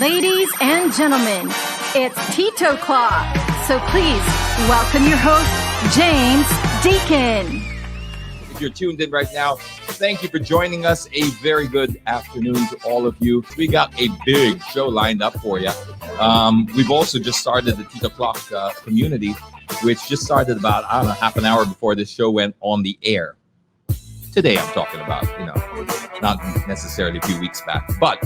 Ladies and gentlemen, it's Tito'clock. So please welcome your host, James Deacon. If you're tuned in right now, thank you for joining us. A very good afternoon to all of you. We got a big show lined up for you. We've also just started the Tito'clock community, which just started about, half an hour before this show went on the air. Today I'm talking about, not necessarily a few weeks back, but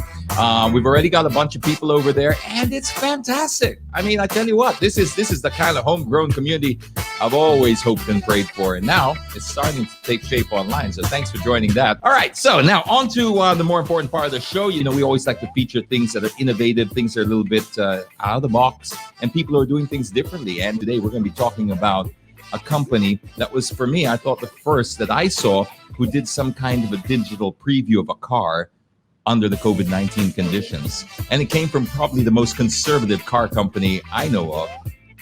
we've already got a bunch of people over there, and it's fantastic. I mean, I tell you what, this is the kind of homegrown community I've always hoped and prayed for, and now it's starting to take shape online. So thanks for joining that. All right, so now on to the more important part of the show. We always like to feature things that are innovative, things that are a little bit out of the box, and people are doing things differently. And today we're going to be talking about a company that was, for me, I thought the first that I saw who did some kind of a digital preview of a car under the COVID-19 conditions. And it came from probably the most conservative car company I know of.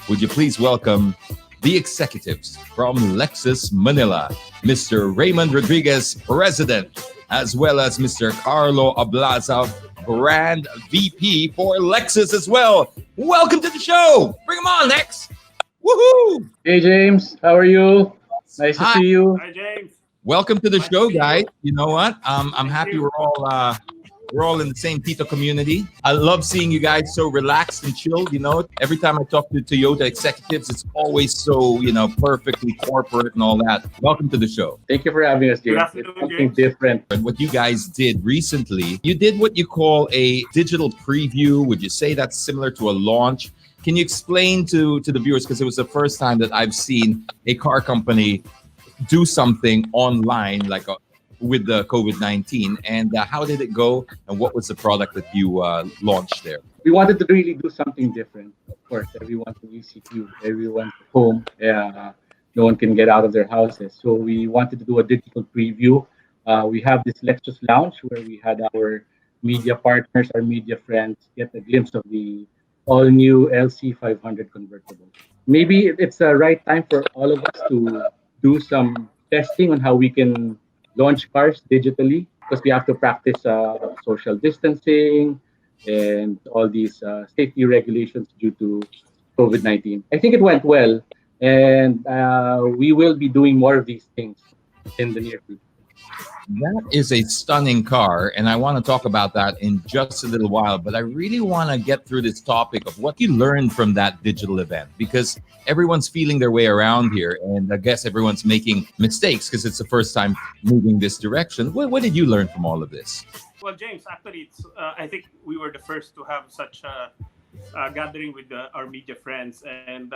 Would you please welcome the executives from Lexus Manila, Mr. Raymond Rodriguez, President, as well as Mr. Carlo Ablaza, Brand VP for Lexus as well. Welcome to the show. Bring them on, Lex. Woohoo! Hey James, how are you? Nice to see you. Hi James. Welcome to the show, guys. You know what? I'm happy we're all in the same Tito community. I love seeing you guys so relaxed and chilled. Every time I talk to Toyota executives, it's always so perfectly corporate and all that. Welcome to the show. Thank you for having us, James. It's something different. And what you guys did recently, you did what you call a digital preview. Would you say that's similar to a launch? Can you explain to the viewers, because it was the first time that I've seen a car company do something online with the COVID-19, and how did it go, and what was the product that you launched there? We wanted to really do something different. Of course, everyone's in ECQ, everyone's at home. No one can get out of their houses. So we wanted to do a digital preview. We have this Lexus Lounge where we had our media partners, our media friends get a glimpse of the all-new LC500 convertible. Maybe it's the right time for all of us to do some testing on how we can launch cars digitally, because we have to practice social distancing and all these safety regulations due to COVID-19. I think it went well, and we will be doing more of these things in the near future. That is a stunning car, and I want to talk about that in just a little while, but I really want to get through this topic of what you learned from that digital event, because everyone's feeling their way around here, and I guess everyone's making mistakes because it's the first time moving this direction. What did you learn from all of this? Well, James, actually, I think we were the first to have such a gathering with our media friends, and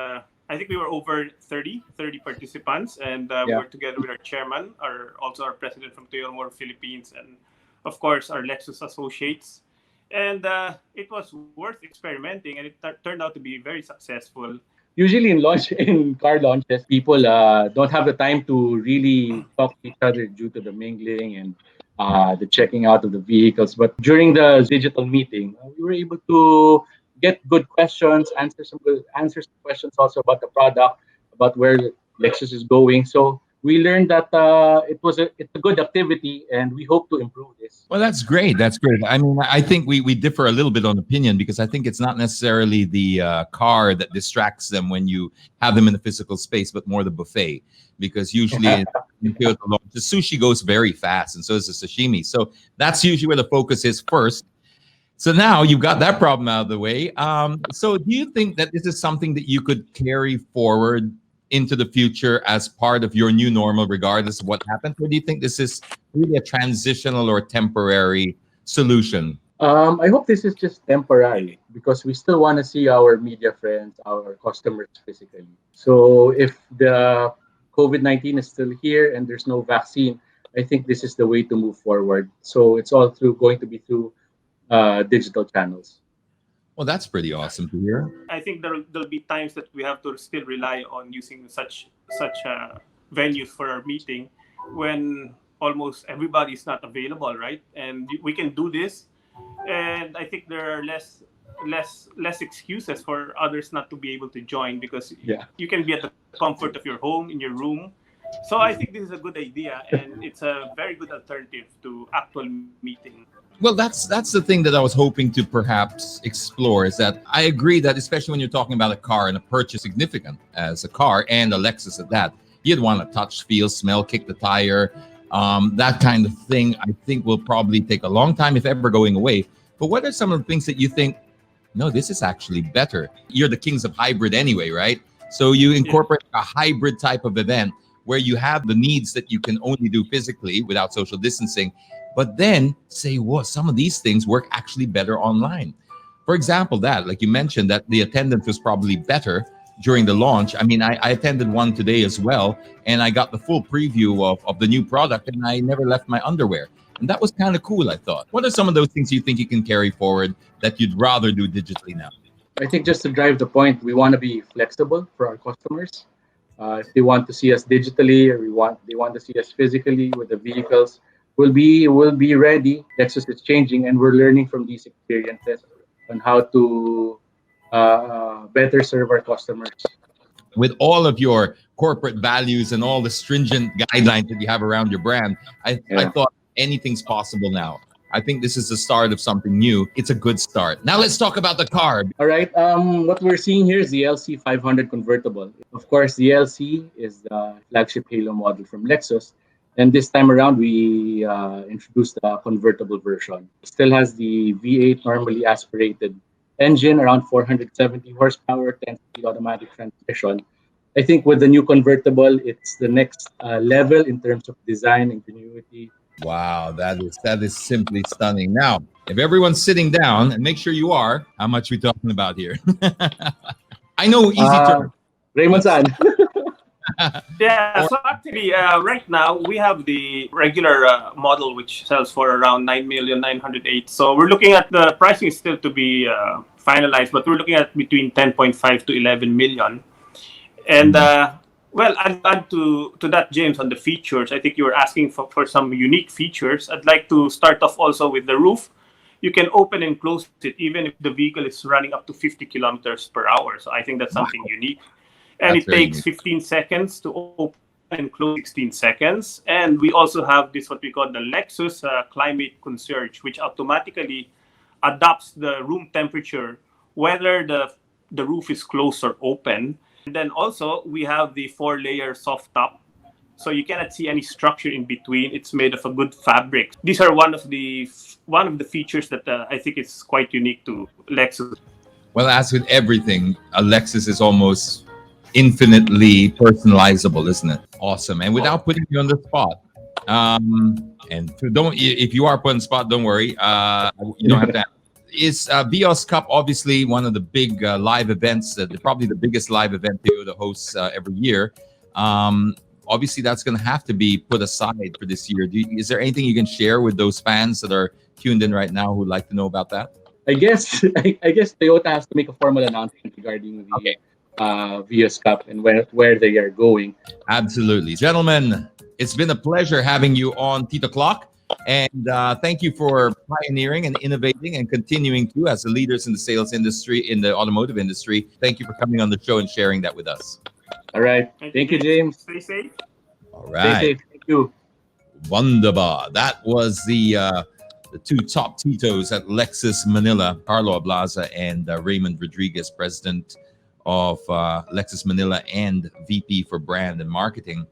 I think we were over 30 participants, and we were together with our chairman, also our president from Lexus Philippines, and of course our Lexus associates. And it was worth experimenting, and it turned out to be very successful. Usually in car launches, people don't have the time to really talk to each other due to the mingling and the checking out of the vehicles. But during the digital meeting, we were able to get good questions, answer some questions also about the product, about where Lexus is going. So we learned that it's a good activity, and we hope to improve this. Well, that's great. That's great. I mean, I think we differ a little bit on opinion, because I think it's not necessarily the car that distracts them when you have them in the physical space, but more the buffet. Because usually the sushi goes very fast, and so does the sashimi. So that's usually where the focus is first. So now you've got that problem out of the way. So do you think that this is something that you could carry forward into the future as part of your new normal, regardless of what happens? Or do you think this is really a transitional or temporary solution? I hope this is just temporary, because we still want to see our media friends, our customers physically. So if the COVID-19 is still here and there's no vaccine, I think this is the way to move forward. So it's all going to be through digital channels. Well, that's pretty awesome to hear. I think there'll be times that we have to still rely on using such venues for our meeting when almost everybody is not available, right? And we can do this, and I think there are less excuses for others not to be able to join, because you can be at the comfort of your home, in your room, So I think this is a good idea, and it's a very good alternative to actual meeting. Well, that's the thing that I was hoping to perhaps explore is that I agree that especially when you're talking about a car and a purchase significant as a car and a Lexus at that, you'd want to touch, feel, smell, kick the tire, that kind of thing. I think will probably take a long time if ever going away. But what are some of the things that you think? No, this is actually better. You're the kings of hybrid anyway, right? So you incorporate a hybrid type of event where you have the needs that you can only do physically without social distancing, but then say, well, some of these things work actually better online. For example, that, like you mentioned, that the attendance was probably better during the launch. I mean, I attended one today as well, and I got the full preview of the new product, and I never left my underwear. And that was kind of cool, I thought. What are some of those things you think you can carry forward that you'd rather do digitally now? I think just to drive the point, we want to be flexible for our customers. If they want to see us digitally, or they want to see us physically with the vehicles, we'll be ready. Lexus is changing, and we're learning from these experiences on how to better serve our customers. With all of your corporate values and all the stringent guidelines that you have around your brand, I thought anything's possible now. I think this is the start of something new. It's a good start. Now let's talk about the car. All right. What we're seeing here is the LC 500 convertible. Of course, the LC is the flagship Halo model from Lexus. And this time around, we introduced the convertible version. It still has the V8 normally aspirated engine, around 470 horsepower, 10-speed automatic transmission. I think with the new convertible, it's the next level in terms of design, ingenuity. Wow, that is simply stunning. Now, if everyone's sitting down, and make sure you are, how much are we talking about here? I know easy term. Raymond San. Yeah, so actually, right now we have the regular model which sells for around 9,908,000. So we're looking at the pricing is still to be finalized, but we're looking at between 10.5 to 11 million. And well, I'll add to that, James, on the features. I think you were asking for some unique features. I'd like to start off also with the roof. You can open and close it even if the vehicle is running up to 50 kilometers per hour. So I think that's something unique. And it takes 15 seconds to open and close, 16 seconds. And we also have this, what we call the Lexus Climate Concierge, which automatically adapts the room temperature, whether the roof is closed or open. And then also we have the 4-layer soft top. So you cannot see any structure in between. It's made of a good fabric. These are one of the features that I think is quite unique to Lexus. Well, as with everything, a Lexus is almost infinitely personalizable, isn't it? Awesome. And without putting you on the spot, if you are put on the spot, don't worry. You don't have to. Is Vios Cup obviously one of the big live events, probably the biggest live event Toyota hosts every year? Obviously, that's going to have to be put aside for this year. Is there anything you can share with those fans that are tuned in right now who would like to know about that? I guess Toyota has to make a formal announcement regarding the Vios Cup and where they are going. Absolutely. Gentlemen, it's been a pleasure having you on Tito'clock. And thank you for pioneering and innovating and continuing to as the leaders in the sales industry, in the automotive industry. Thank you for coming on the show and sharing that with us. All right. Thank you, James. Stay safe. All right. Stay safe. Thank you. Wunderbar. That was the two top Titos at Lexus Manila, Carlo Ablaza and Raymond Rodriguez, president of Lexus Manila and VP for brand and marketing.